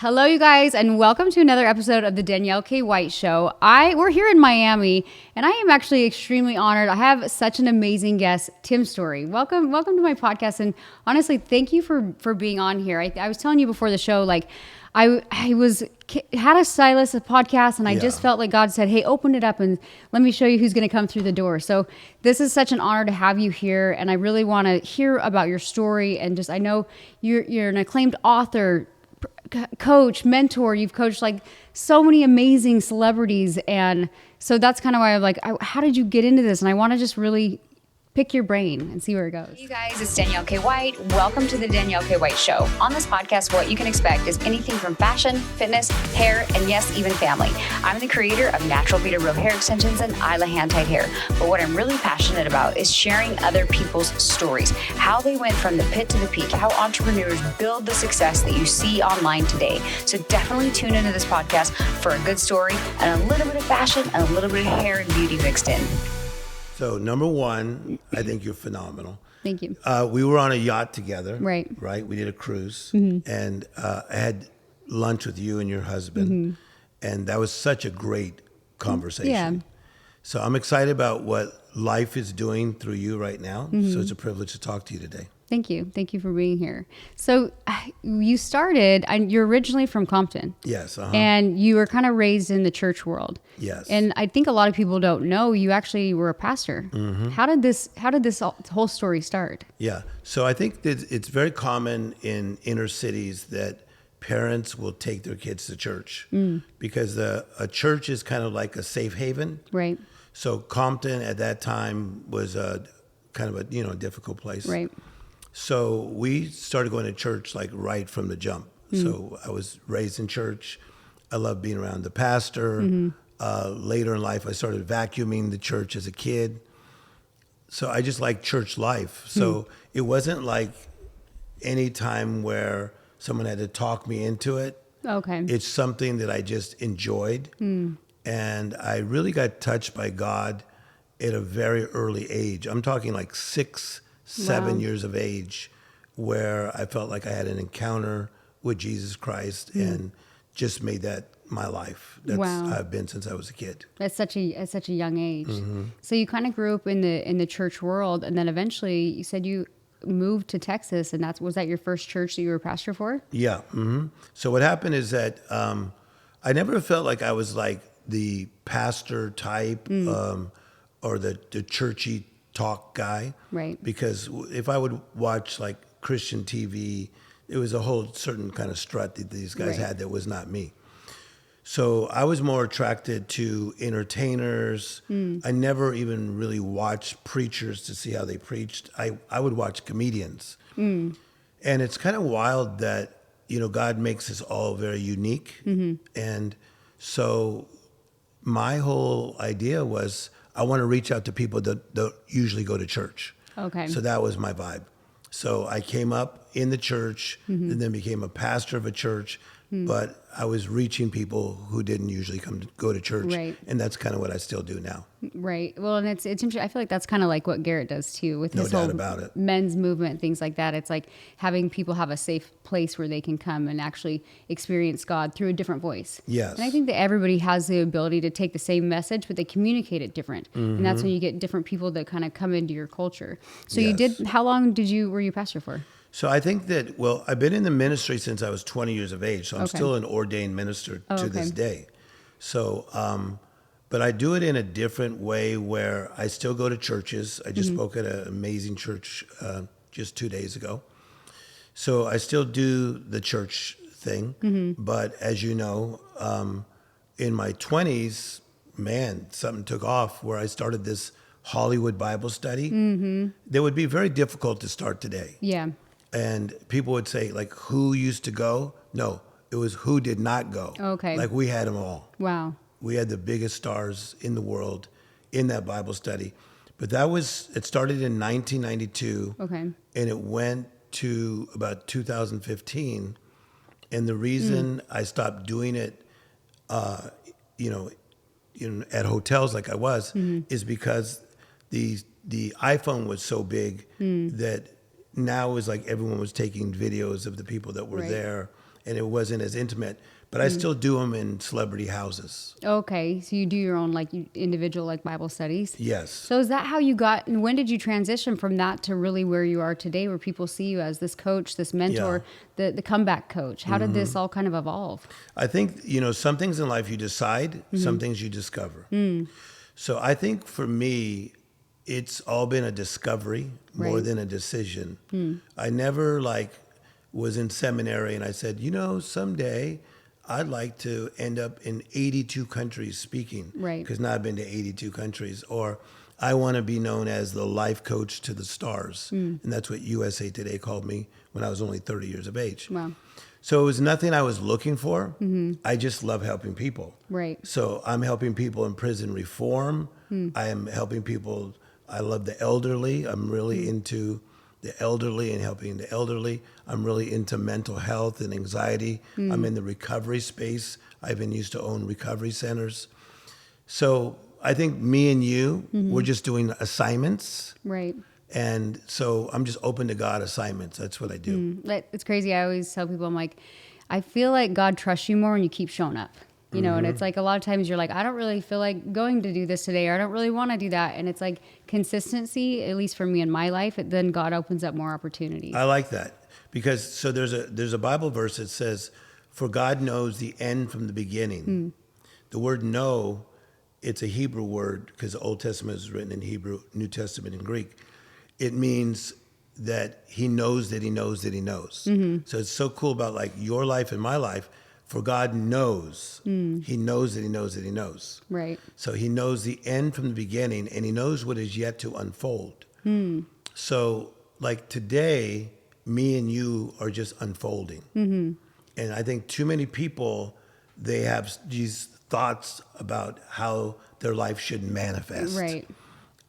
Hello, you guys, and welcome to another episode of the Danielle K Show. We're here in Miami, and I am actually extremely honored. I have such an amazing guest, Tim Storey. Welcome to my podcast, and honestly, thank you for being on here. I was telling you before the show, like I had a stylist, a podcast, and I just felt like God said, "Hey, open it up and let me show you who's going to come through the door." So this is such an honor to have you here, and I really want to hear about your story. And just I know you're an acclaimed author, coach, mentor. You've coached like so many amazing celebrities, and so that's kind of why I'm like, how did you get into this? And I want to just really pick your brain and see where it goes. Hey you guys, it's Danielle K. White. Welcome to the Danielle K. White Show. On this podcast, what you can expect is anything from fashion, fitness, hair, and yes, even family. I'm the creator of Natural Beater Row hair extensions and Isla hand-tied hair. But what I'm really passionate about is sharing other people's stories, how they went from the pit to the peak, how entrepreneurs build the success that you see online today. So definitely tune into this podcast for a good story and a little bit of fashion and a little bit of hair and beauty mixed in. So number one, I think you're phenomenal. Thank you. We were on a yacht together. Right. We did a cruise, and I had lunch with you and your husband, and that was such a great conversation. Yeah. So I'm excited about what life is doing through you right now. So it's a privilege to talk to you today. Thank you. Thank you for being here. So you started, and you're originally from Compton. Yes. And you were kind of raised in the church world. Yes. And I think a lot of people don't know you actually were a pastor. How did this whole story start? Yeah. So I think that it's very common in inner cities that parents will take their kids to church because a church is kind of like a safe haven. Right. So Compton at that time was a kind of a difficult place. Right. So we started going to church like right from the jump. So I was raised in church. I loved being around the pastor. Later in life, I started vacuuming the church as a kid. So I just liked church life. So it wasn't like any time where someone had to talk me into it. Okay. It's something that I just enjoyed. And I really got touched by God at a very early age. I'm talking like 7 years of age, where I felt like I had an encounter with Jesus Christ and just made that my life. That's I've been since I was a kid. At such a young age. So you kind of grew up in the church world, and then eventually you said you moved to Texas, and was that your first church that you were a pastor for? Yeah. So what happened is that I never felt like I was like the pastor type or the churchy talk guy. Right. Because if I would watch like Christian TV, it was a whole certain kind of strut that these guys had that was not me. So I was more attracted to entertainers. I never even really watched preachers to see how they preached. I would watch comedians. And it's kind of wild that, God makes us all very unique. And so my whole idea was I want to reach out to people that don't usually go to church. Okay. So that was my vibe. So I came up in the church and then became a pastor of a church, but I was reaching people who didn't usually go to church. Right. And that's kind of what I still do now. Right. Well, and it's interesting. I feel like that's kind of like what Garrett does too with his No doubt whole about it. men's movement, things like that. It's like having people have a safe place where they can come and actually experience God through a different voice. Yes. And I think that everybody has the ability to take the same message, but they communicate it different. And that's when you get different people that kind of come into your culture. So how long were you pastor for? So I think that, I've been in the ministry since I was 20 years of age. So I'm still an ordained minister to this day. So, but I do it in a different way where I still go to churches. I just spoke at an amazing church just 2 days ago. So I still do the church thing. But as you know, in my 20s, man, something took off where I started this Hollywood Bible study. That would be very difficult to start today. Yeah. And people would say, like, who used to go? No, it was who did not go. Okay. Like, we had them all. Wow. We had the biggest stars in the world in that Bible study. But it started in 1992. Okay. And it went to about 2015. And the reason I stopped doing it, at hotels like I was, is because the iPhone was so big that now it was like everyone was taking videos of the people that were there. and it wasn't as intimate. But I still do them in celebrity houses. Okay, so you do your own like individual like Bible studies. Yes. So is that how you got? And when did you transition from that to really where you are today, where people see you as this coach, this mentor, the comeback coach? How did this all kind of evolve? I think, some things in life you decide, some things you discover. So I think for me, it's all been a discovery more than a decision. I never was in seminary and I said, someday I'd like to end up in 82 countries speaking. Right. Because now I've been to 82 countries. Or I want to be known as the life coach to the stars. And that's what USA Today called me when I was only 30 years of age. Wow. So it was nothing I was looking for. I just love helping people. Right. So I'm helping people in prison reform. I am helping people. I love the elderly. I'm really into the elderly and helping the elderly. I'm really into mental health and anxiety. I'm in the recovery space. I've been used to own recovery centers. So I think me and you, we're just doing assignments. Right. And so I'm just open to God assignments. That's what I do. It's crazy. I always tell people, I'm like, I feel like God trusts you more when you keep showing up. And it's like a lot of times you're like, I don't really feel like going to do this today, or I don't really want to do that. And it's like consistency, at least for me in my life, then God opens up more opportunities. I like that because so there's a Bible verse that says, "For God knows the end from the beginning." The word "know," it's a Hebrew word because the Old Testament is written in Hebrew, New Testament in Greek. It means that He knows that He knows that He knows. So it's so cool about like your life and my life. For God knows. He knows that He knows that He knows. Right. So He knows the end from the beginning, and He knows what is yet to unfold. So like today, me and you are just unfolding. And I think too many people, they have these thoughts about how their life should manifest. Right.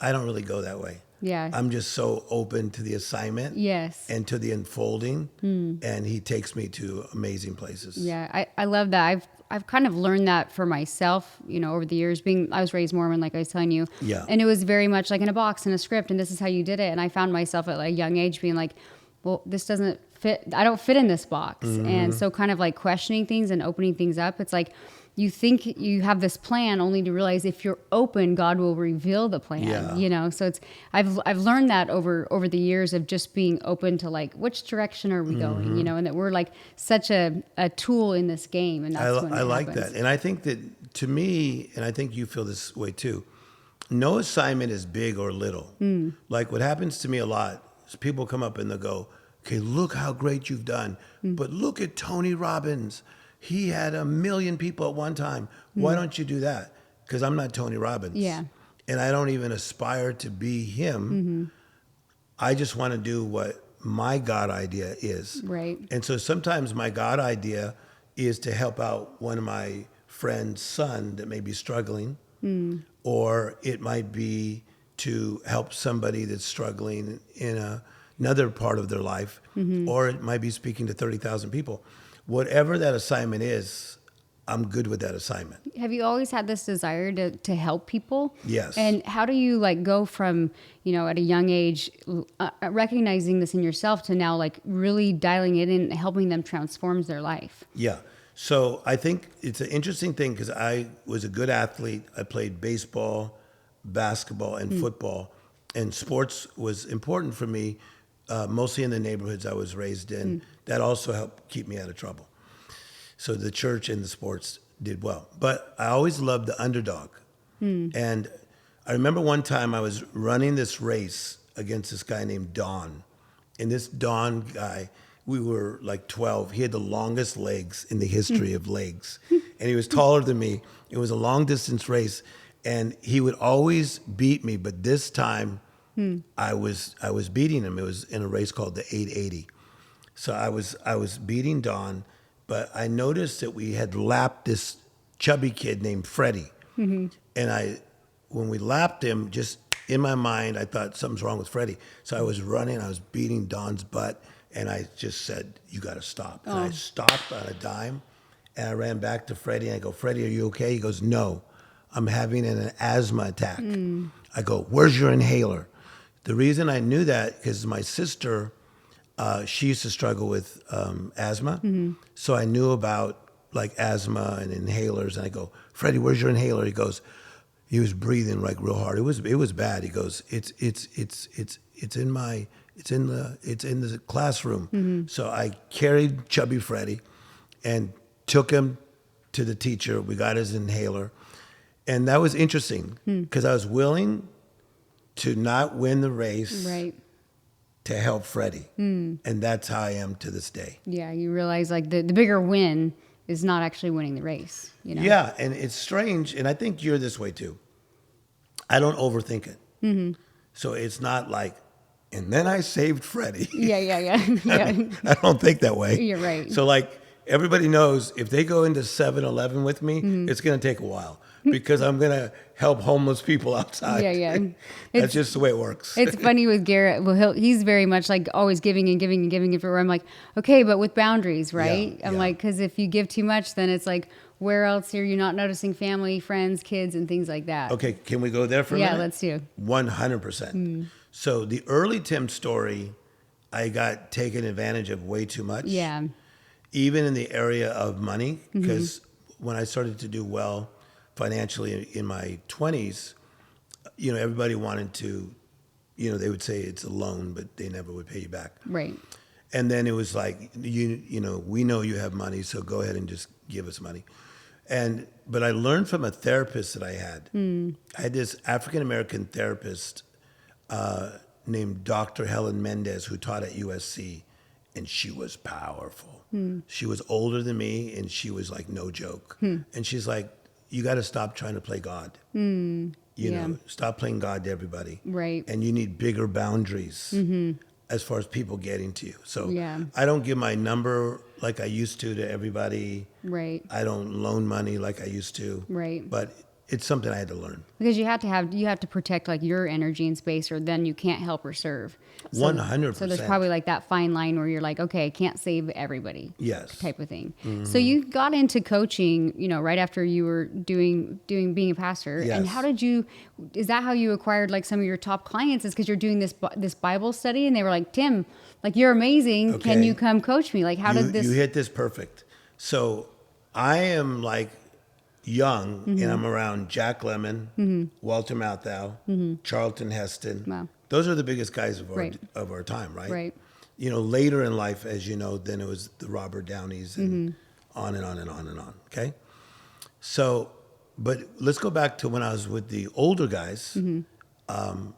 I don't really go that way. Yeah. I'm just so open to the assignment. Yes. And to the unfolding. And He takes me to amazing places. Yeah, I love that. I've kind of learned that for myself, over the years. I was raised Mormon, like I was telling you. Yeah. And it was very much like in a box, in a script, and this is how you did it. And I found myself at a young age being like, well, this doesn't fit. I don't fit in this box. And so kind of like questioning things and opening things up. It's like, you think you have this plan only to realize if you're open, God will reveal the plan, So I've learned that over the years of just being open to like, which direction are we going, and that we're like such a tool in this game. And that's when I like happens. that. And I think that to me, and I think you feel this way too, no assignment is big or little. Like what happens to me a lot is people come up and they'll go, okay, look how great you've done. But look at Tony Robbins. He had 1 million people at one time. Why don't you do that? Because I'm not Tony Robbins. Yeah. And I don't even aspire to be him. I just want to do what my God idea is. Right. And so sometimes my God idea is to help out one of my friend's son that may be struggling, or it might be to help somebody that's struggling in another part of their life, or it might be speaking to 30,000 people. Whatever that assignment is, I'm good with that assignment. Have you always had this desire to help people? Yes. And how do you like go from, at a young age, recognizing this in yourself to now like really dialing it in, helping them transform their life? Yeah. So I think it's an interesting thing because I was a good athlete. I played baseball, basketball, and football. And sports was important for me, mostly in the neighborhoods I was raised in. That also helped keep me out of trouble. So the church and the sports did well. But I always loved the underdog. And I remember one time I was running this race against this guy named Don. And this Don guy, we were like 12. He had the longest legs in the history of legs. And he was taller than me. It was a long distance race. And he would always beat me. But this time I was beating him. It was in a race called the 880. So I was beating Don, but I noticed that we had lapped this chubby kid named Freddie. And when we lapped him, just in my mind, I thought something's wrong with Freddie. So I was running, I was beating Don's butt, and I just said, you got to stop. And I stopped on a dime, and I ran back to Freddie, and I go, Freddie, are you okay? He goes, no, I'm having an asthma attack. I go, where's your inhaler? The reason I knew that, because my sister she used to struggle with asthma. So I knew about like asthma and inhalers. And I go, Freddie, where's your inhaler? He was breathing like real hard. It was bad. He goes, it's in the classroom. So I carried chubby Freddie and took him to the teacher. We got his inhaler. And that was interesting because I was willing to not win the race to help Freddie. And that's how I am to this day. Yeah, you realize like the bigger win is not actually winning the race, you know? Yeah, and it's strange, and I think you're this way too. I don't overthink it. So it's not like, and then I saved Freddie. Yeah. I don't think that way. You're right. So like everybody knows if they go into 7-Eleven with me, it's going to take a while because I'm going to help homeless people outside. Yeah. That's just the way it works. It's funny with Garrett. Well, he's very much like always giving and giving and giving everywhere. I'm like, okay, but with boundaries, right? I'm like, because if you give too much, then it's like, where else are you not noticing family, friends, kids, and things like that? Okay, can we go there for a minute? Yeah, let's do. 100%. So the early Tim Storey, I got taken advantage of way too much. Yeah. Even in the area of money, because when I started to do well financially in my 20s, everybody wanted to, they would say it's a loan, but they never would pay you back. Right. And then it was like, we know you have money, so go ahead and just give us money. But I learned from a therapist that I had. I had this African-American therapist named Dr. Helen Mendez, who taught at USC, and she was powerful. She was older than me, and she was like no joke. And she's like, you got to stop trying to play God. You know, stop playing God to everybody. Right. And you need bigger boundaries as far as people getting to you. So Yeah. I don't give my number like I used to everybody. Right. I don't loan money like I used to. Right. But it's something I had to learn. Because you have to protect like your energy and space, or then you can't help or serve. 100%. So there's probably like that fine line where you're like, okay, I can't save everybody. Yes. Type of thing. So you got into coaching, right after you were being a pastor. Yes. And is that how you acquired like some of your top clients? Is because you're doing this Bible study, and they were like, Tim, like you're amazing. Okay. Can you come coach me? Like how did this? You hit this perfect. So I am like young, and I'm around Jack Lemmon, Walter Matthau, Charlton Heston. Wow. Those are the biggest guys of Right. our time, right? Right. Later in life, as you know, then it was the Robert Downeys and on and on and on and on. Okay. So, but let's go back to when I was with the older guys. That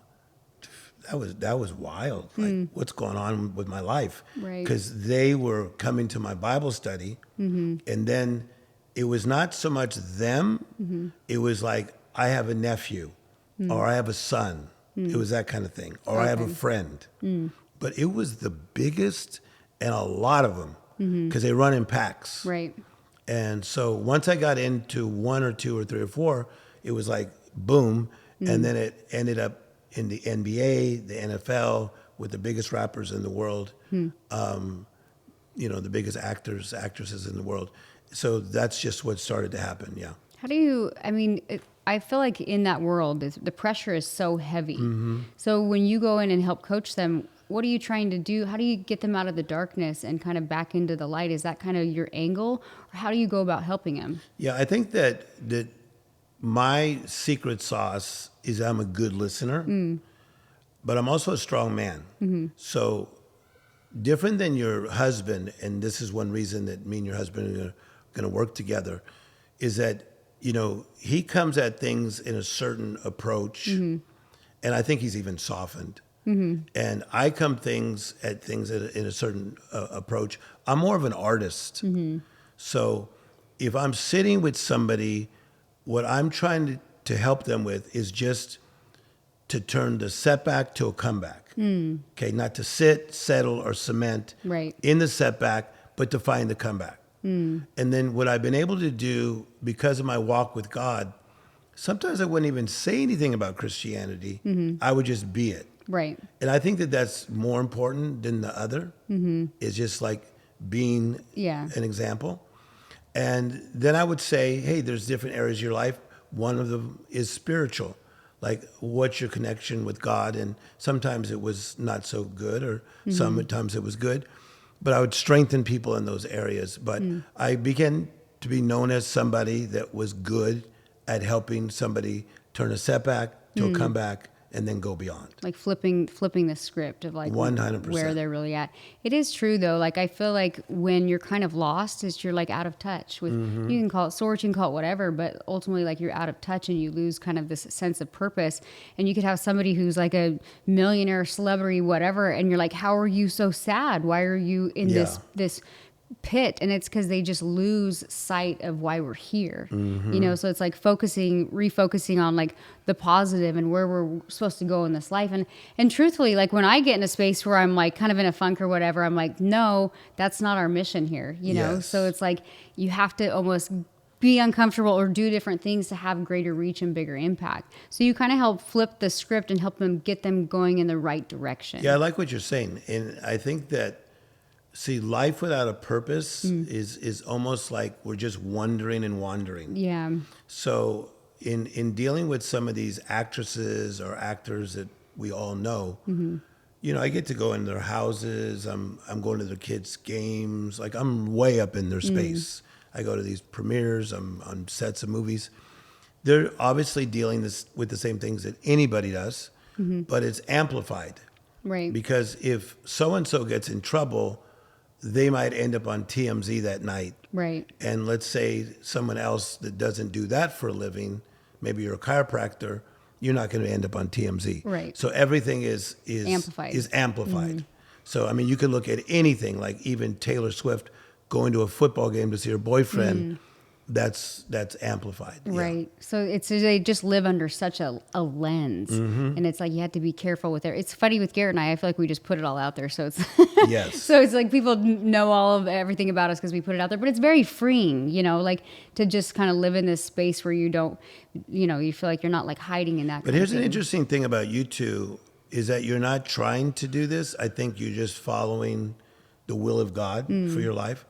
was wild. Like, what's going on with my life? Right. Because they were coming to my Bible study, and then it was not so much them. It was like, I have a nephew, or I have a son. It was that kind of thing. Or I have a friend. But it was the biggest, and a lot of them, because they run in packs. Right. And so once I got into 1 or 2 or 3 or 4, it was like boom. And then it ended up in the NBA, the NFL, with the biggest rappers in the world, the biggest actors, actresses in the world. So that's just what started to happen. Yeah. How do you, I feel like in that world, the pressure is so heavy. So when you go in and help coach them, what are you trying to do? How do you get them out of the darkness and kind of back into the light? Is that kind of your angle? Or how do you go about helping them? Yeah, I think that my secret sauce is I'm a good listener, but I'm also a strong man. So different than your husband, and this is one reason that me and your husband are going to work together, is that he comes at things in a certain approach, and I think he's even softened. And I come at things in a certain approach. I'm more of an artist. So if I'm sitting with somebody, what I'm trying to help them with is just to turn the setback to a comeback. Okay, not to sit, settle, or cement in the setback, but to find the comeback. And then what I've been able to do, because of my walk with God, sometimes I wouldn't even say anything about Christianity. I would just be it. Right. And I think that that's more important than the other. Is just like being an example. And then I would say, hey, there's different areas of your life. One of them is spiritual. like, what's your connection with God? And sometimes it was not so good, or sometimes it was good. But I would strengthen people in those areas. But I began to be known as somebody that was good at helping somebody turn a setback to a comeback and then go beyond. Like flipping the script of like 100%. where they're really at. It is true though. Like I feel like when you're kind of lost, is you're like out of touch with, you can call it sorts, you can call it whatever, but ultimately like you're out of touch and you lose kind of this sense of purpose. And you could have somebody who's like a millionaire, celebrity, whatever, and you're like, how are you so sad? Why are you in this pit? And it's because they just lose sight of why we're here, you know? So it's like refocusing on like the positive and where we're supposed to go in this life. And truthfully, like when I get in a space where I'm like kind of in a funk or whatever, I'm like, no, that's not our mission here, you know? Yes. So it's like, you have to almost be uncomfortable or do different things to have greater reach and bigger impact. So you kind of help flip the script and help them get them going in the right direction. Yeah, I like what you're saying. And I think that, see, life without a purpose is almost like we're just wandering and wandering. Yeah. So in dealing with some of these actresses or actors that we all know, you know, I get to go in their houses. I'm going to their kids' games. Like I'm way up in their space. I go to these premieres. I'm on sets of movies. They're obviously dealing with the same things that anybody does, but it's amplified. Right. Because if so-and-so gets in trouble, they might end up on TMZ that night. Right. And let's say someone else that doesn't do that for a living, maybe you're a chiropractor, you're not going to end up on TMZ. Right. So everything is amplified. So, I mean, you can look at anything, like even Taylor Swift going to a football game to see her boyfriend. That's amplified. Right. So they just live under such a lens, and it's like you have to be careful with it. It's funny with Garrett and I feel like we just put it all out there. So it's Yes. so it's like people know all of everything about us because we put it out there, but it's very freeing, you know, like to just kind of live in this space where you don't, you know, you feel like you're not like hiding in that. But here's an interesting thing about you two is that you're not trying to do this. I think you're just following the will of God for your life.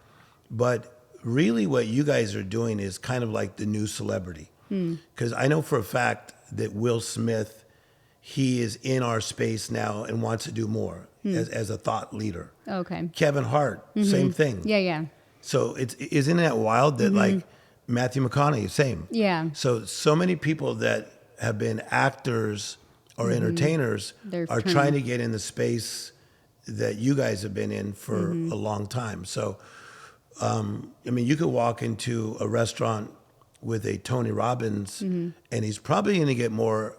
But really what you guys are doing is kind of like the new celebrity. Because I know for a fact that Will Smith, he is in our space now and wants to do more as a thought leader. Okay. Kevin Hart, same thing. Yeah. So isn't that wild that like Matthew McConaughey, same. Yeah. So many people that have been actors or entertainers are trying to get in the space that you guys have been in for a long time. So, I mean, you could walk into a restaurant with a Tony Robbins and he's probably going to get more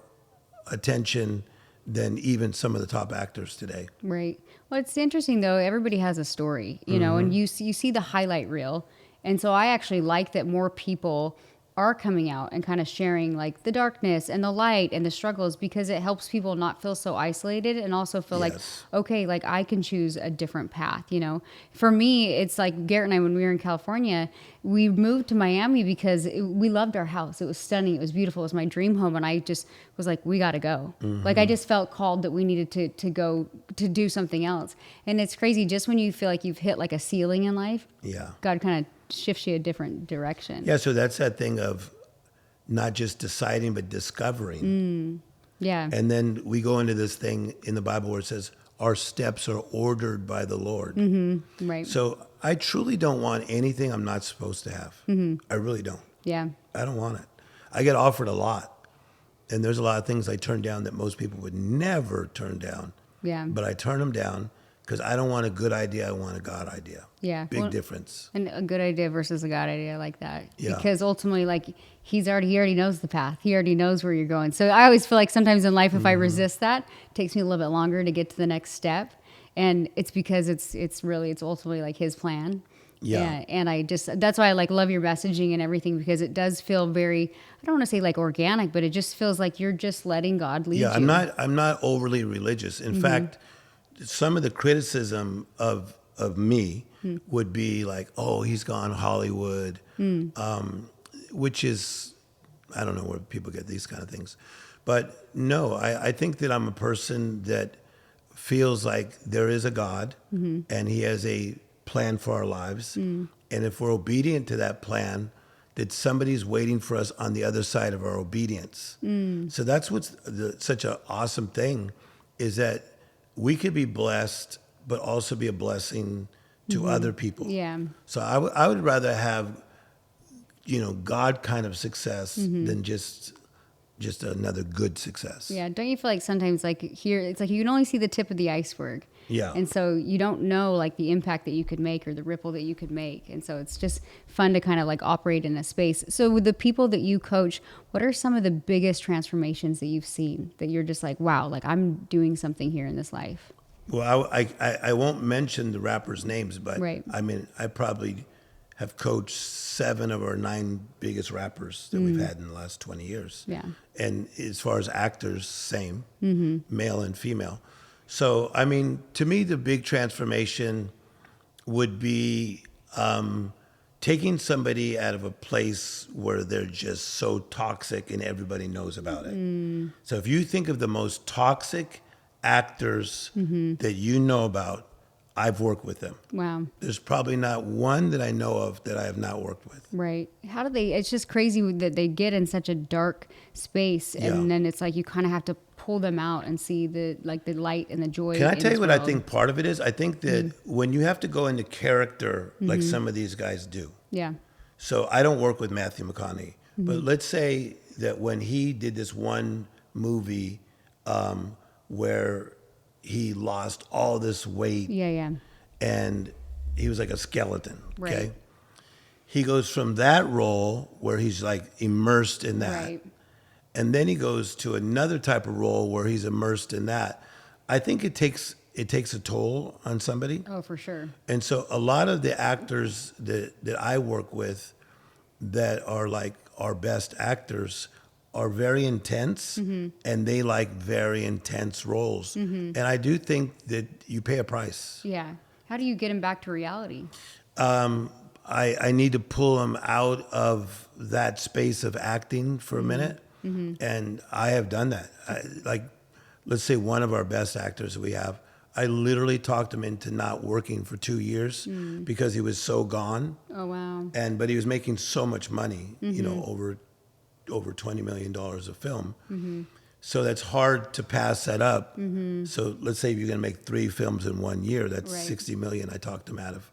attention than even some of the top actors today. Right. Well, it's interesting though. Everybody has a story, you know, and you see the highlight reel. And so I actually like that more people are coming out and kind of sharing like the darkness and the light and the struggles, because it helps people not feel so isolated and also feel like, okay, like I can choose a different path, you know. For me, it's like Garrett and I, when we were in California, we moved to Miami because we loved our house. It was stunning. It was beautiful. It was my dream home. And I just was like, we got to go. Like I just felt called that we needed to go to do something else. And it's crazy. Just when you feel like you've hit like a ceiling in life, God kind of shifts you a different direction. Yeah, so that's that thing of not just deciding, but discovering. Yeah. And then we go into this thing in the Bible where it says, our steps are ordered by the Lord. Right. So I truly don't want anything I'm not supposed to have. I really don't. Yeah. I don't want it. I get offered a lot. And there's a lot of things I turn down that most people would never turn down. Yeah. But I turn them down because I don't want a good idea. I want a God idea. Yeah. Big difference. And a good idea versus a God idea, I like that. Yeah. Because ultimately, like, he already knows the path. He already knows where you're going. So I always feel like sometimes in life, if I resist that, it takes me a little bit longer to get to the next step. And it's because it's ultimately like his plan. Yeah. And that's why I like love your messaging and everything, because it does feel very, I don't want to say like organic, but it just feels like you're just letting God lead you. Yeah, I'm not overly religious. In fact, some of the criticism of me would be like, oh, he's gone Hollywood, which is, I don't know where people get these kind of things. But no, I think that I'm a person that feels like there is a God and he has a plan for our lives. And if we're obedient to that plan, that somebody's waiting for us on the other side of our obedience. So that's what's such an awesome thing, is that we could be blessed, but also be a blessing to other people. Yeah. So I would rather have, God kind of success than just another good success. Yeah. Don't you feel like sometimes like here, it's like you can only see the tip of the iceberg. Yeah. And so you don't know like the impact that you could make or the ripple that you could make. And so it's just fun to kind of like operate in a space. So with the people that you coach, what are some of the biggest transformations that you've seen that you're just like, wow, like I'm doing something here in this life? Well, I won't mention the rappers' names, but Right. I mean, I probably have coached 7 of our 9 biggest rappers that we've had in the last 20 years. Yeah. And as far as actors, same, male and female. So, I mean, to me, the big transformation would be taking somebody out of a place where they're just so toxic and everybody knows about it. So if you think of the most toxic actors that you know about, I've worked with them. Wow. There's probably not one that I know of that I have not worked with. Right. How do they, it's just crazy that they get in such a dark space and Yeah. then it's like you kind of have to pull them out and see the light and the joy. Can I in tell you this what I world. think part of it is? I think that when you have to go into character like some of these guys do. Yeah. So I don't work with Matthew McConaughey, but let's say that when he did this one movie where he lost all this weight Yeah. Yeah. and he was like a skeleton, okay? Right. He goes from that role where he's like immersed in that. Right. And then he goes to another type of role where he's immersed in that. I think it takes a toll on somebody. Oh, for sure. And so a lot of the actors that I work with that are like our best actors are very intense and they like very intense roles. And I do think that you pay a price. Yeah. How do you get them back to reality? I need to pull them out of that space of acting for a minute. And I have done that. Like, let's say one of our best actors that we have, I literally talked him into not working for 2 years because he was so gone. Oh, wow. But he was making so much money, over $20 million a film. So that's hard to pass that up. So let's say you're going to make 3 films in 1 year. That's Right. 60 million I talked him out of.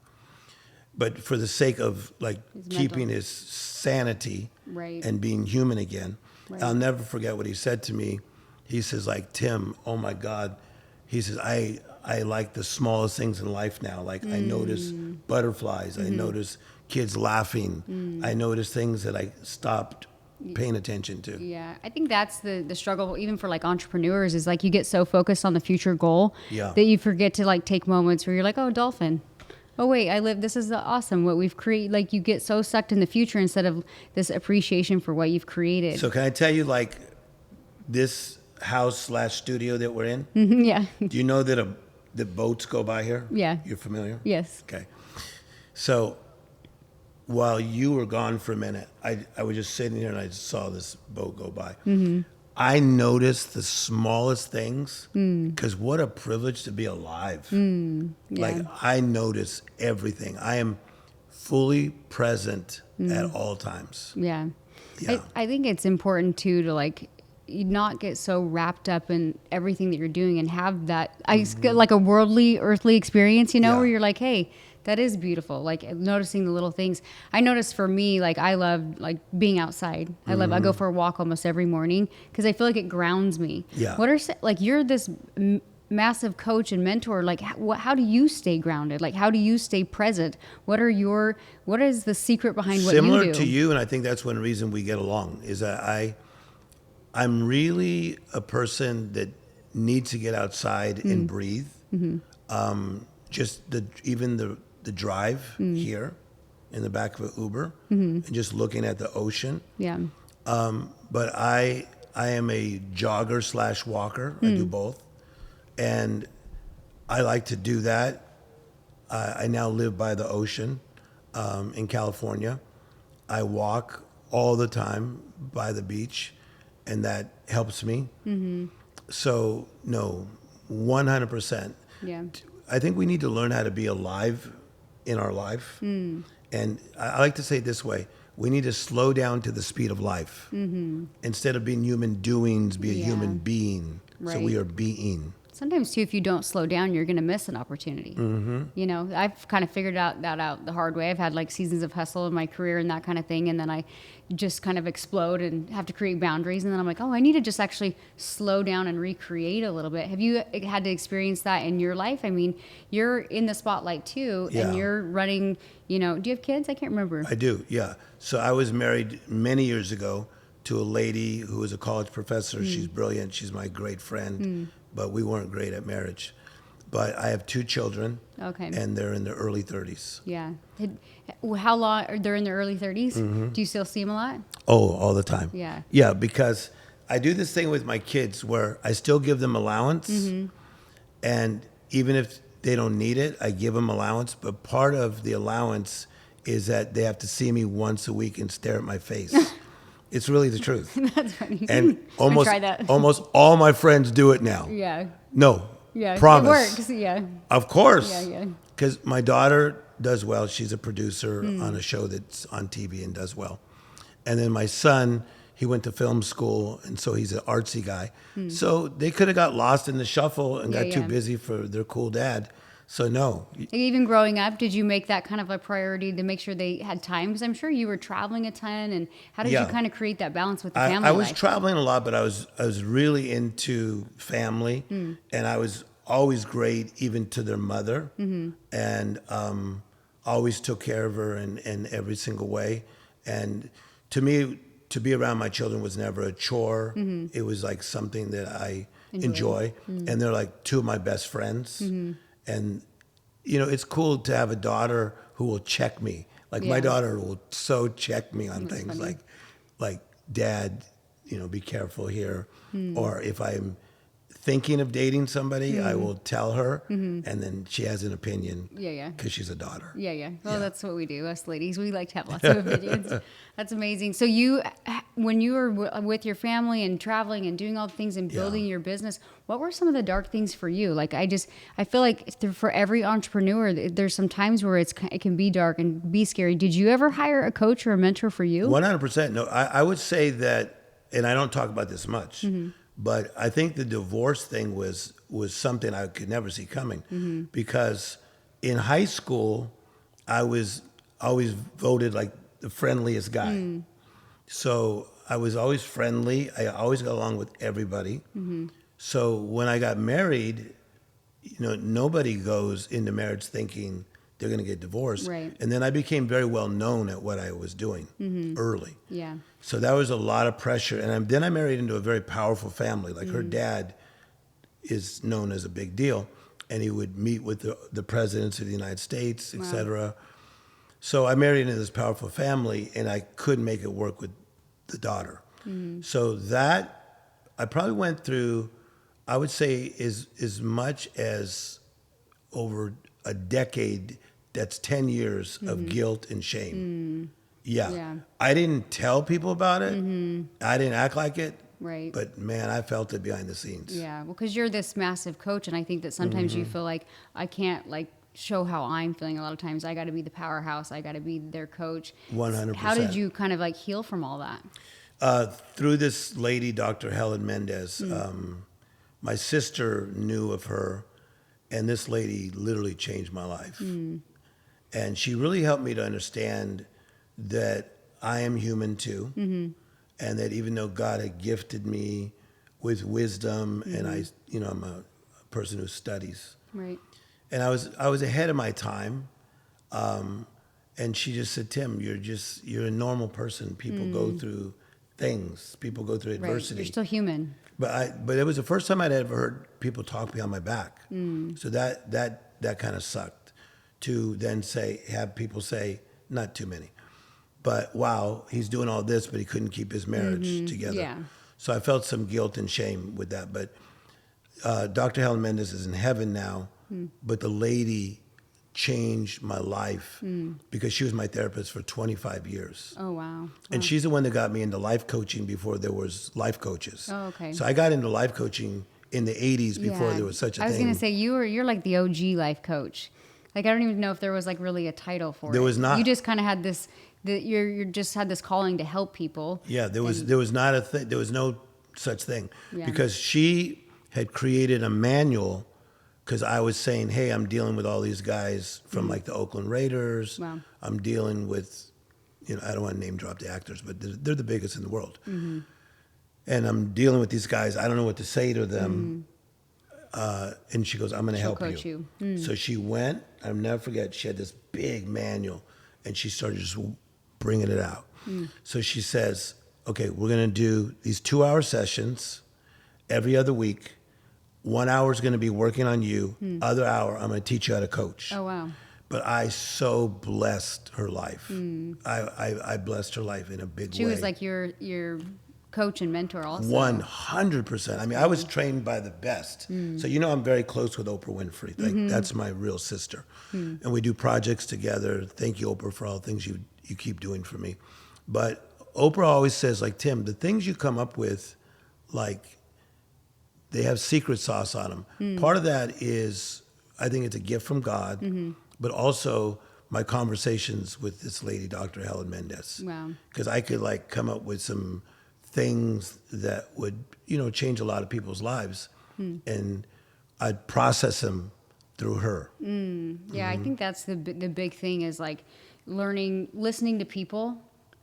But for the sake of like keeping his sanity Right. and being human again, Right. I'll never forget what he said to me. He says, like, Tim, oh my God. He says, I like the smallest things in life now. Like I notice butterflies. I notice kids laughing. I notice things that I stopped paying attention to. Yeah, I think that's the struggle even for like entrepreneurs is like you get so focused on the future goal Yeah. that you forget to like take moments where you're like, oh, dolphin. Oh, wait, this is awesome. What we've created, like you get so sucked in the future instead of this appreciation for what you've created. So can I tell you, like, this house/studio that we're in? Yeah. Do you know that the boats go by here? Yeah. You're familiar? Yes. Okay. So while you were gone for a minute, I was just sitting here and I just saw this boat go by. I noticed the smallest things because what a privilege to be alive. Like I notice everything. I am fully present at all times. Yeah. Yeah. I think it's important too to like you not get so wrapped up in everything that you're doing and have that like a worldly, earthly experience, Yeah. where you're like, hey, that is beautiful. Like noticing the little things. I notice for me, like I love like being outside. I go for a walk almost every morning because I feel like it grounds me. Yeah. What are like you're this massive coach and mentor. Like how do you stay grounded? Like how do you stay present? What is the secret behind what you do? Similar to you, and I think that's one reason we get along is that I'm really a person that needs to get outside and breathe. Just even the drive here in the back of an Uber and just looking at the ocean. Yeah. But I am a jogger/walker. I do both. And I like to do that. I now live by the ocean in California. I walk all the time by the beach, and that helps me. So, no, 100%. Yeah. I think we need to learn how to be alive in our life. And I like to say it this way. we need to slow down to the speed of life. Instead of being human doings, be a human being. So Right. we are being. Sometimes too, if you don't slow down, you're going to miss an opportunity. You know, I've kind of figured that out the hard way. I've had like seasons of hustle in my career and that kind of thing. And then I just kind of explode and have to create boundaries. And then I'm like, oh, I need to just actually slow down and recreate a little bit. Have you had to experience that in your life? I mean, you're in the spotlight too, and you're running, you know, do you have kids? I can't remember. I do, yeah. So I was married many years ago to a lady who was a college professor. She's brilliant. She's my great friend, but we weren't great at marriage. But I have 2 children, and they're in their early 30s. Yeah. How long? They're in their early 30s? Do you still see them a lot? Oh, all the time. Yeah. Yeah, because I do this thing with my kids where I still give them allowance, and even if they don't need it, I give them allowance. But part of the allowance is that they have to see me once a week and stare at my face. It's really the truth. That's funny. And almost try that. almost all my friends do it now. Yeah. No. Yeah. Promise. It works. Yeah. Of course. Yeah. Because my daughter does well. She's a producer on a show that's on TV and does well. And then my son, he went to film school, and so he's an artsy guy. So they could have got lost in the shuffle and got too busy for their cool dad. So no. Like even growing up, did you make that kind of a priority to make sure they had time? Because I'm sure you were traveling a ton. And how did you kind of create that balance with the family I was life? traveling a lot, but I was really into family, and I was always great even to their mother, and always took care of her in every single way. And to me, to be around my children was never a chore. It was like something that I enjoy. And they're like 2 of my best friends. And, you know, it's cool to have a daughter who will check me. Like my daughter will so check me on things like, Dad, you know, be careful here. Or if I'm thinking of dating somebody, I will tell her, and then she has an opinion. Because she's a daughter. Well, that's what we do, us ladies. We like to have lots of opinions. That's amazing. So you, when you were with your family and traveling and doing all the things and building your business, what were some of the dark things for you? Like I feel like for every entrepreneur, there's some times where it can be dark and be scary. Did you ever hire a coach or a mentor for you? 100%. No, I would say that, and I don't talk about this much, but I think the divorce thing was something I could never see coming, because in high school, I was always voted like the friendliest guy. So I was always friendly. I always got along with everybody. So when I got married, you know, nobody goes into marriage thinking they're going to get divorced. Right. And then I became very well known at what I was doing early. Yeah. So that was a lot of pressure. And then I married into a very powerful family. Like her dad is known as a big deal. And he would meet with the presidents of the United States, et cetera. So I married into this powerful family, and I couldn't make it work with the daughter. So that, I probably went through, I would say, as much as over a decade, that's 10 years of guilt and shame. Yeah. I didn't tell people about it. I didn't act like it. Right. But man, I felt it behind the scenes. Yeah. Well, because you're this massive coach, and I think that sometimes you feel like I can't show how I'm feeling. A lot of times I got to be the powerhouse. I got to be their coach. 100%. How did you kind of heal from all that? Through this lady, Dr. Helen Mendez. My sister knew of her, and this lady literally changed my life. And she really helped me to understand that I am human too, and that even though God had gifted me with wisdom, and I'm a person who studies, Right. and I was ahead of my time, and she just said, Tim, you're a normal person. People go through things. People go through adversity. Right. You're still human. But it was the first time I'd ever heard people talk behind my back. So that kind of sucked. To then have people say, not too many, but wow, he's doing all this, but he couldn't keep his marriage together. Yeah. So I felt some guilt and shame with that. But Dr. Helen Mendez is in heaven now, but the lady changed my life because she was my therapist for 25 years. Oh, wow. And she's the one that got me into life coaching before there was life coaches. Oh, okay. So I got into life coaching in the 80s before there was such a thing. I was going to say, you're like the OG life coach. Like, I don't even know if there was really a title for it. There was not. You just kind of had this that you're just had this calling to help people. Yeah, there was not a thing. There was no such thing because she had created a manual. Because I was saying, hey, I'm dealing with all these guys from like the Oakland Raiders. Wow. I'm dealing with, I don't want to name drop the actors, but they're the biggest in the world. And I'm dealing with these guys. I don't know what to say to them. And she goes, I'm going to help coach you. Mm. So she went. I'll never forget. She had this big manual, and she started just bringing it out. So she says, okay, we're going to do these 2-hour sessions every other week. 1 hour is going to be working on you. Other hour, I'm going to teach you how to coach. Oh, wow. But I so blessed her life. I blessed her life in a big way. She was like your coach and mentor also. 100%. I mean, I was trained by the best. So, I'm very close with Oprah Winfrey. Like, that's my real sister. And we do projects together. Thank you, Oprah, for all the things you keep doing for me. But Oprah always says, like, Tim, the things you come up with, like, they have secret sauce on them. Part of that is, I think it's a gift from God, but also my conversations with this lady, Dr. Helen Mendez. Wow. Because I could like come up with some things that would, change a lot of people's lives. And I'd process them through her. Yeah, I think that's the big thing is like listening to people,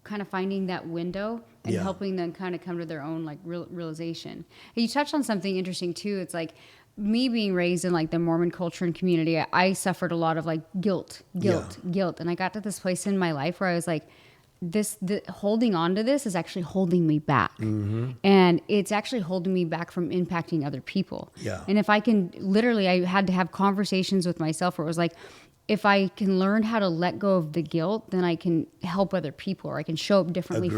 kind of finding that window and helping them kind of come to their own like realization. And you touched on something interesting too. It's like me being raised in like the Mormon culture and community, I suffered a lot of like guilt. And I got to this place in my life where I was like, holding on to this is actually holding me back. And it's actually holding me back from impacting other people. Yeah. And if I can literally, I had to have conversations with myself where it was like, if I can learn how to let go of the guilt, then I can help other people, or I can show up differently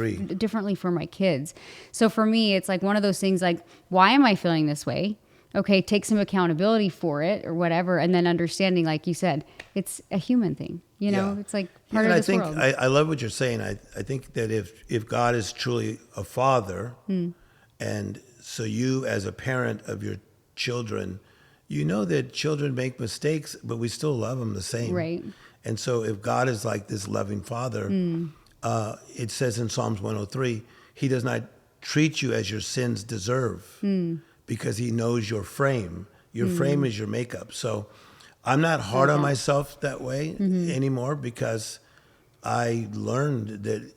for my kids. So for me, it's like one of those things like, why am I feeling this way? Okay, take some accountability for it or whatever. And then understanding, like you said, it's a human thing. It's like part of this world. I love what you're saying. I think that if God is truly a father, and so you as a parent of your children, that children make mistakes, but we still love them the same. Right. And so if God is like this loving father, it says in Psalms 103, he does not treat you as your sins deserve because he knows your frame. Your frame is your makeup. So I'm not hard on myself that way anymore because I learned that,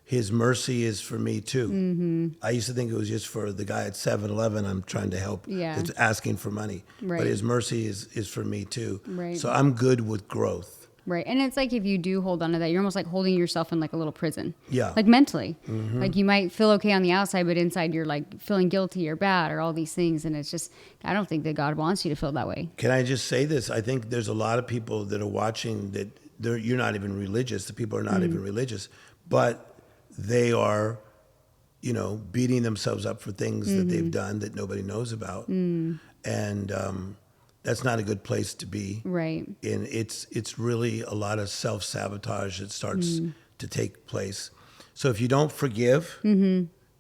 his mercy is for me too. I used to think it was just for the guy at 7-Eleven I'm trying to help that's asking for money. Right. But his mercy is for me too. Right. So I'm good with growth. Right. And it's like if you do hold on to that, you're almost like holding yourself in like a little prison. Yeah. Like mentally. Like you might feel okay on the outside, but inside you're like feeling guilty or bad or all these things. And it's just, I don't think that God wants you to feel that way. Can I just say this? I think there's a lot of people that are watching that you're not even religious. The people are not even religious, but they are, beating themselves up for things that they've done that nobody knows about. And that's not a good place to be. Right. And it's really a lot of self-sabotage that starts to take place. So if you don't forgive,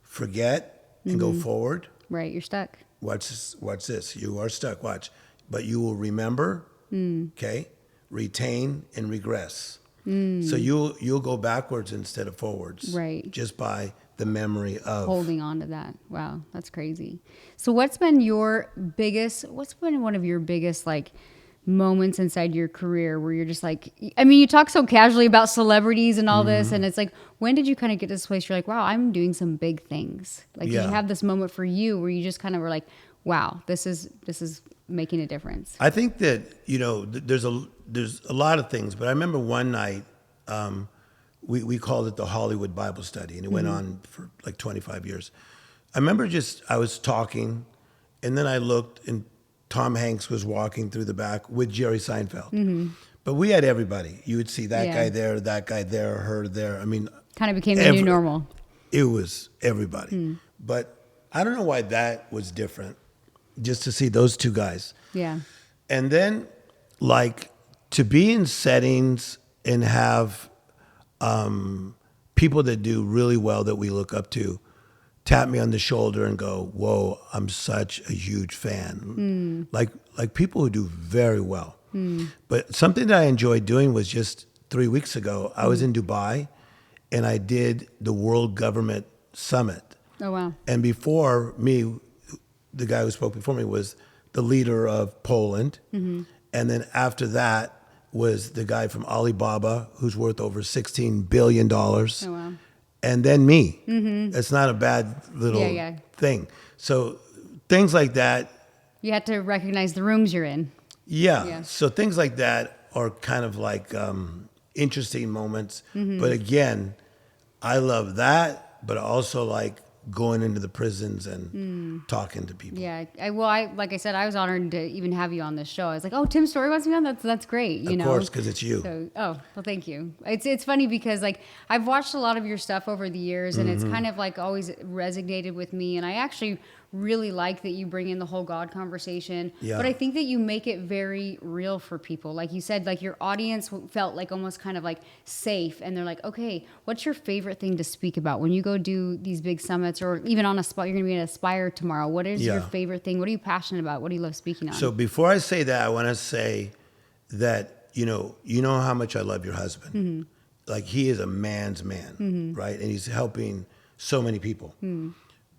forget, and go forward. Right, you're stuck. Watch this. You are stuck. Watch. But you will remember, okay, retain, and regress. So you'll go backwards instead of forwards. Right. Just by the memory of holding on to that. Wow, that's crazy. So what's been one of your biggest like moments inside your career where you're just like, I mean, you talk so casually about celebrities and all this, and it's like, when did you kind of get to this place you're like, wow, I'm doing some big things? Like, did you have this moment for you where you just kind of were like, wow, this is making a difference? I think that, there's a lot of things, but I remember one night, we called it the Hollywood Bible Study, and it went on for like 25 years. I remember I was talking, and then I looked, and Tom Hanks was walking through the back with Jerry Seinfeld. But we had everybody. You would see that guy there, her there. I mean, kind of became the new normal. It was everybody. But I don't know why that was different, just to see those two guys. Yeah. And then, like, to be in settings and have people that do really well that we look up to tap me on the shoulder and go, whoa, I'm such a huge fan. Like people who do very well. But something that I enjoyed doing was just 3 weeks ago, I was in Dubai and I did the World Government Summit. Oh, wow. And before me, the guy who spoke before me was the leader of Poland. And then after that was the guy from Alibaba, who's worth over $16 billion. Oh, wow. And then me. It's not a bad little thing. So things like that. You have to recognize the rooms you're in. Yeah. So things like that are kind of like interesting moments. But again, I love that, but I also like going into the prisons and talking to people. Yeah. Like I said, I was honored to even have you on this show. I was like, oh, Tim Storey wants me on? That's great. Of course, because it's you. So, well, thank you. It's funny because like I've watched a lot of your stuff over the years and it's kind of like always resonated with me. And I actually really like that you bring in the whole God conversation. Yeah. But I think that you make it very real for people. Like you said, like your audience felt like almost kind of like safe. And they're like, okay, what's your favorite thing to speak about when you go do these big summits or even on a spot, you're going to be at Aspire tomorrow. What is your favorite thing? What are you passionate about? What do you love speaking on? So before I say that, I want to say that, you know how much I love your husband. Like he is a man's man, right? And he's helping so many people.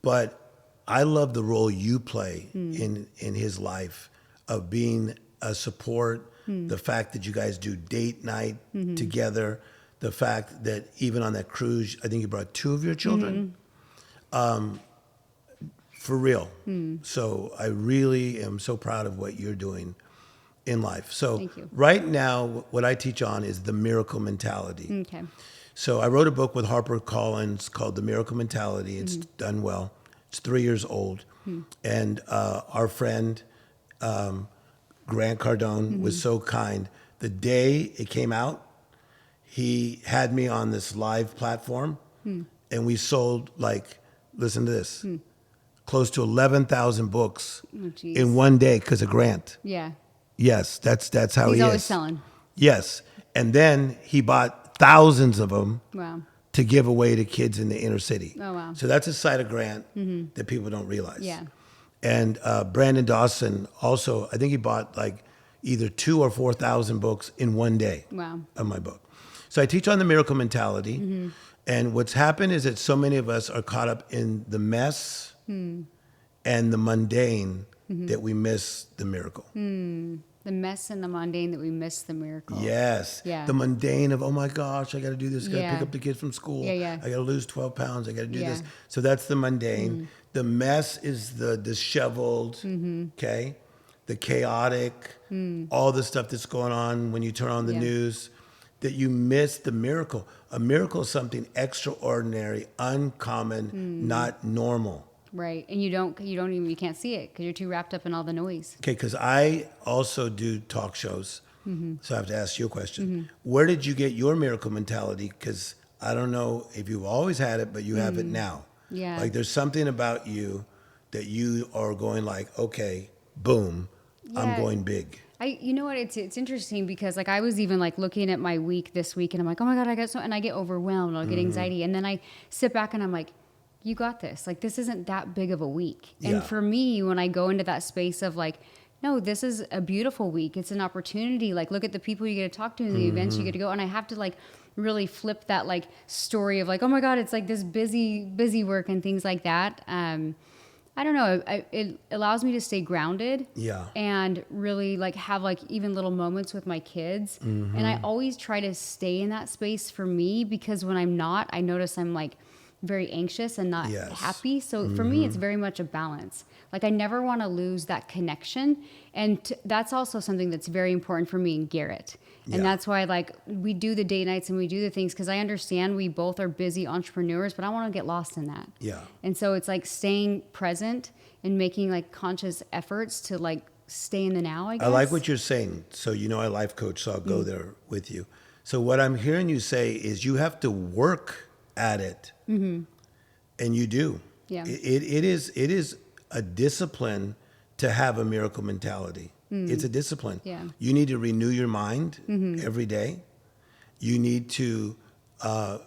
But I love the role you play in his life of being a support, the fact that you guys do date night together, the fact that even on that cruise, I think you brought 2 of your children. For real. So I really am so proud of what you're doing in life. So Thank you. Right now, what I teach on is the miracle mentality. Okay. So I wrote a book with HarperCollins called The Miracle Mentality. It's done well. It's 3 years old. And our friend, Grant Cardone, was so kind. The day it came out, he had me on this live platform and we sold listen to this, close to 11,000 books in one day because of Grant. Yeah. Yes, that's how he is. He's always selling. Yes. And then he bought thousands of them. Wow. To give away to kids in the inner city. Oh, wow. So that's a side of Grant that people don't realize. Yeah. And Brandon Dawson also, I think he bought either 2,000 or 4,000 books in one day. Wow. Of my book. So I teach on the miracle mentality. And what's happened is that so many of us are caught up in the mess and the mundane that we miss the miracle. The mess and the mundane that we miss the miracle. Yes. Yeah. The mundane of, oh my gosh, I got to do this. I got to pick up the kids from school. Yeah. I got to lose 12 pounds. I got to do this. So that's the mundane. The mess is the disheveled, okay? The chaotic, all the stuff that's going on when you turn on the news, that you miss the miracle. A miracle is something extraordinary, uncommon, not normal. Right. And you can't see it because you're too wrapped up in all the noise. Okay, because I also do talk shows. So I have to ask you a question. Where did you get your miracle mentality? Because I don't know if you've always had it, but you have it now. Yeah. Like there's something about you that you are going okay, boom, I'm going big. You know what? It's interesting because I was even looking at my week this week and I'm like, oh my God, and I get overwhelmed. I'll get anxiety. And then I sit back and I'm like, you got this. This isn't that big of a week. Yeah. And for me, when I go into that space of no, this is a beautiful week. It's an opportunity. Look at the people you get to talk to and the events you get to go. And I have to really flip that story of oh my God, it's this busy work and things like that. I don't know. It allows me to stay grounded. Yeah. And really have even little moments with my kids. And I always try to stay in that space for me because when I'm not, I notice I'm very anxious and not happy. So for me, it's very much a balance. I never want to lose that connection. And that's also something that's very important for me and Garrett. And that's why we do the date nights and we do the things because I understand we both are busy entrepreneurs, but I want to get lost in that. Yeah. And so it's staying present and making conscious efforts to stay in the now, I guess. I like what you're saying. So I life coach, so I'll go there with you. So what I'm hearing you say is you have to work at it. And you do. Yeah. It is a discipline to have a miracle mentality. It's a discipline. Yeah. You need to renew your mind every day. You need to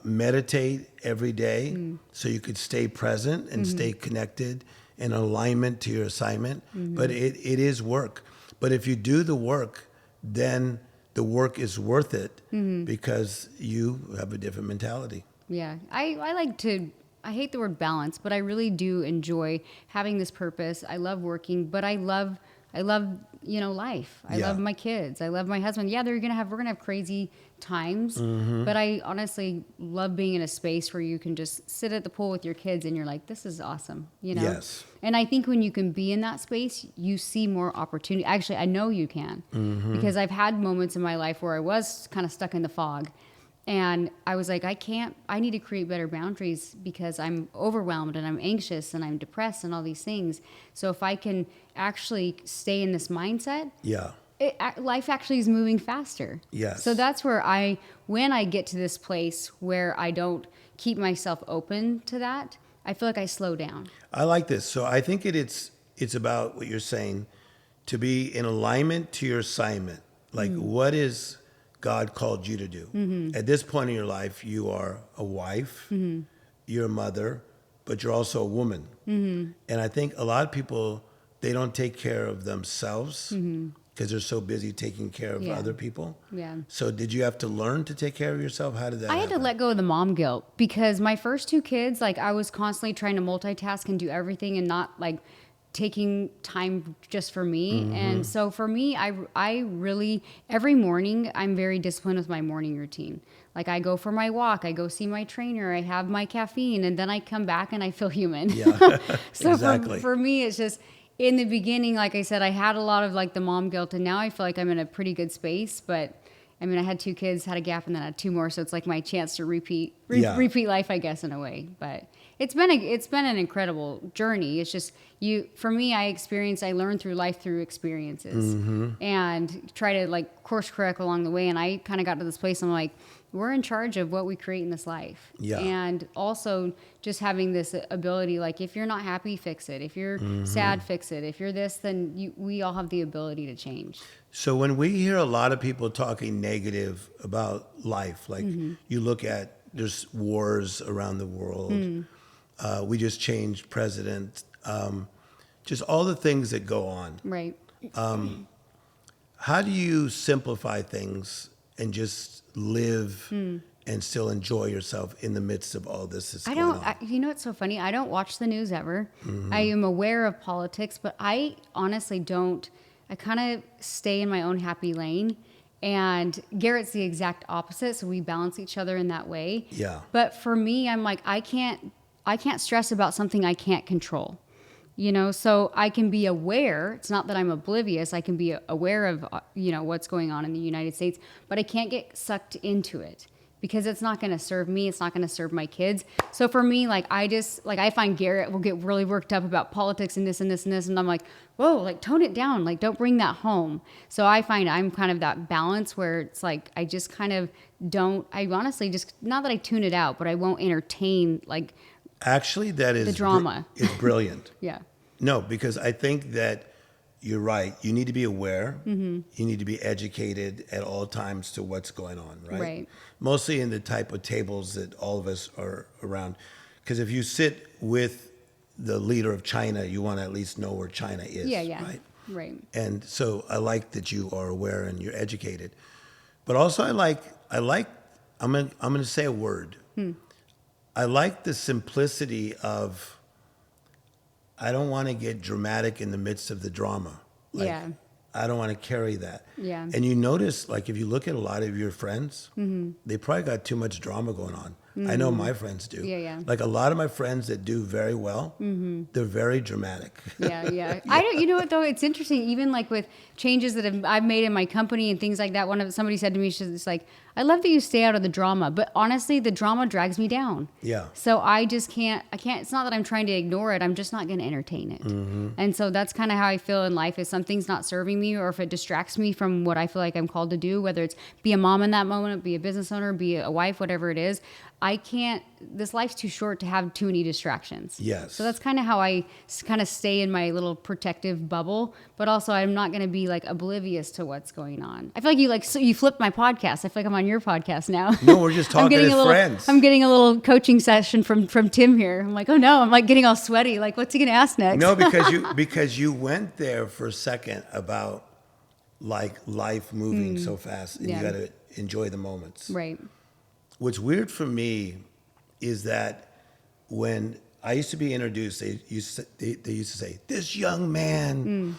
meditate every day so you could stay present and stay connected in alignment to your assignment. But it is work. But if you do the work, then the work is worth it because you have a different mentality. Yeah. I hate the word balance, but I really do enjoy having this purpose. I love working, but I love, life. I love my kids. I love my husband. Yeah, we're going to have crazy times, but I honestly love being in a space where you can just sit at the pool with your kids and you're like, this is awesome, Yes. And I think when you can be in that space, you see more opportunity. Actually, I know you can because I've had moments in my life where I was kind of stuck in the fog. And I was like, I need to create better boundaries because I'm overwhelmed and I'm anxious and I'm depressed and all these things. So if I can actually stay in this mindset, life actually is moving faster. Yes. So that's where when I get to this place where I don't keep myself open to that, I feel like I slow down. I like this. So I think it's about what you're saying, to be in alignment to your assignment. Like what is God called you to do? At this point in your life, you are a wife, you're a mother, but you're also a woman. And I think a lot of people, they don't take care of themselves because they're so busy taking care of other people. Yeah. So did you have to learn to take care of yourself? How did that happen? I had to let go of the mom guilt because my first two kids, like I was constantly trying to multitask and do everything and not like taking time just for me. And so for me, I really, every morning, I'm very disciplined with my morning routine. Like I go for my walk, I go see my trainer, I have my caffeine, and then I come back and I feel human. Yeah, So exactly. for me, it's just, in the beginning, like I said, I had a lot of like the mom guilt, and now I feel like I'm in a pretty good space. But I mean, I had two kids, had a gap, and then I had two more, so it's like my chance to repeat life, I guess, in a way. But it's been an incredible journey. It's just for me, I learn through life through experiences, and try to like course correct along the way. And I kind of got to this place. I'm like, we're in charge of what we create in this life. Yeah. And also just having this ability, like if you're not happy, fix it. If you're sad, fix it. If you're this, then we all have the ability to change. So when we hear a lot of people talking negative about life, like you look at, there's wars around the world. We just changed president. Just all the things that go on. Right. How do you simplify things and just live and still enjoy yourself in the midst of all this that's going on? You know what's so funny? I don't watch the news ever. I am aware of politics, but I honestly don't. I kind of stay in my own happy lane. And Garrett's the exact opposite, so we balance each other in that way. Yeah. But for me, I'm like, I can't stress about something I can't control. So I can be aware. It's not that I'm oblivious. I can be aware of, what's going on in the United States, but I can't get sucked into it because it's not going to serve me. It's not going to serve my kids. So for me, like, I find Garrett will get really worked up about politics and this and this and this. And I'm like, whoa, like tone it down. Like, don't bring that home. So I find I'm kind of that balance where it's like, I just kind of I honestly just, not that I tune it out, but I won't entertain like, actually, that is the drama. It's brilliant. Yeah. No, because I think that you're right. You need to be aware. You need to be educated at all times to what's going on, right? Right. Mostly in the type of tables that all of us are around. Because if you sit with the leader of China, you want to at least know where China is, right? Right. And so I like that you are aware and you're educated. But also I'm going to say a word. I like the simplicity of, I don't want to get dramatic in the midst of the drama. Like, I don't want to carry that. Yeah. And you notice, like, if you look at a lot of your friends, they probably got too much drama going on. I know my friends do. Yeah. Like a lot of my friends that do very well, they're very dramatic. Yeah. I don't. You know what though? It's interesting. Even like with changes that I've made in my company and things like that. Somebody said to me, she's like, "I love that you stay out of the drama, but honestly, the drama drags me down." Yeah. So I just can't. It's not that I'm trying to ignore it. I'm just not going to entertain it. And so that's kind of how I feel in life. If something's not serving me, or if it distracts me from what I feel like I'm called to do, whether it's be a mom in that moment, be a business owner, be a wife, whatever it is. I can't, this life's too short to have too many distractions. Yes. So that's kind of how I kind of stay in my little protective bubble, but also I'm not going to be like oblivious to what's going on. I feel like you flipped my podcast. I feel like I'm on your podcast now. No, we're just talking as friends. I'm getting a little coaching session from Tim here. I'm like, oh no, I'm like getting all sweaty. Like, what's he going to ask next? No, because you went there for a second about like life moving so fast, and you got to enjoy the moments. Right. What's weird for me is that when I used to be introduced, they used to say, this young man,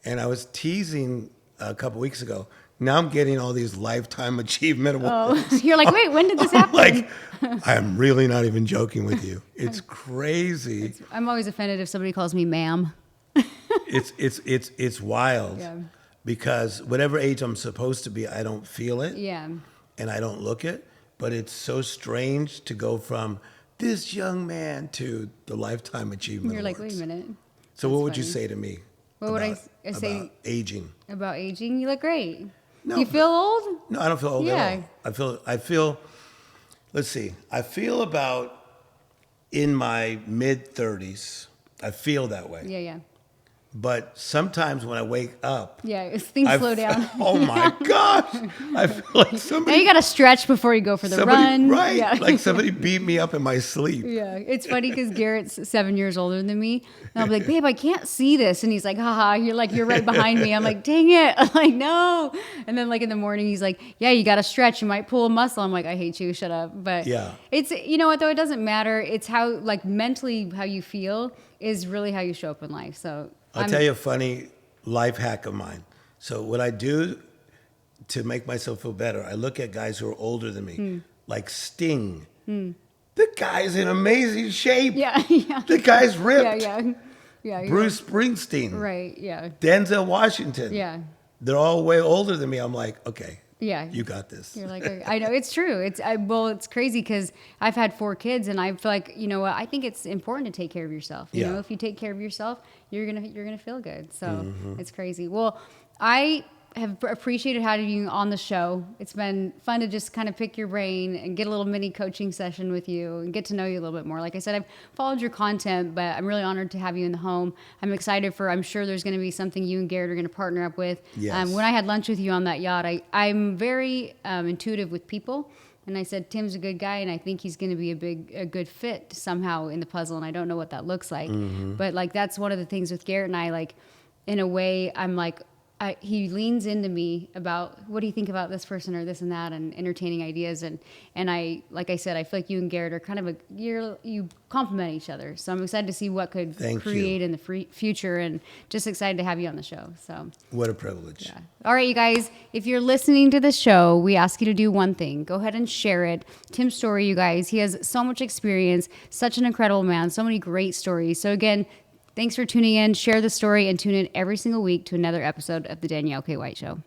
and I was teasing a couple weeks ago. Now I'm getting all these lifetime achievement awards. Oh, you're like, wait, when did this happen? Like, I'm really not even joking with you. It's crazy. I'm always offended if somebody calls me ma'am. It's wild. Yeah. Because whatever age I'm supposed to be, I don't feel it. Yeah. And I don't look it. But it's so strange to go from this young man to the lifetime achievement You're awards. like, wait a minute. So what would funny. you say to me? What would I say? About aging? About aging? You look great. No, you feel old? No, I don't feel old Yeah. at all. I feel, let's see, I feel about in my mid-30s. I feel that way. Yeah. But sometimes when I wake up, Yeah, things slow down. Oh my gosh! I feel like somebody. Now you got to stretch before you go for the run. Right? Yeah. Like somebody beat me up in my sleep. Yeah, it's funny because Garrett's 7 years older than me. And I'll be like, babe, I can't see this. And he's like, haha, you're right behind me. I'm like, dang it. I'm like, no. And then like in the morning, he's like, yeah, you got to stretch. You might pull a muscle. I'm like, I hate you. Shut up. But yeah, it's, you know what, though? It doesn't matter. It's how, like mentally, how you feel is really how you show up in life. So I'll tell you a funny life hack of mine. So what I do to make myself feel better, I look at guys who are older than me, like Sting. The guy's in amazing shape. Yeah. The guy's ripped. Yeah. Bruce Springsteen. Right, yeah. Denzel Washington. Yeah. They're all way older than me. I'm like, okay. Yeah. You got this. You're like, I know it's true. It's crazy because I've had 4 kids and I feel like, you know what, I think it's important to take care of yourself. You know, if you take care of yourself, you're going to feel good. So it's crazy. Well, I have appreciated having you on the show. It's been fun to just kind of pick your brain and get a little mini coaching session with you and get to know you a little bit more. Like I said, I've followed your content, but I'm really honored to have you in the home. I'm excited I'm sure there's going to be something you and Garrett are going to partner up with. Yes. When I had lunch with you on that yacht, I'm very intuitive with people. And I said, Tim's a good guy, and I think he's going to be a good fit somehow in the puzzle. And I don't know what that looks like. But like, that's one of the things with Garrett and I, like, in a way, I'm like, he leans into me about what do you think about this person or this and that and entertaining ideas. And I, like I said, I feel like you and Garrett are kind of you complement each other. So I'm excited to see what could create in the future and just excited to have you on the show. So what a privilege. Yeah. All right, you guys, if you're listening to the show, we ask you to do one thing. Go ahead and share it. Tim Storey, you guys, he has so much experience, such an incredible man, so many great stories. So again, thanks for tuning in. Share the story and tune in every single week to another episode of The Danielle K. White Show.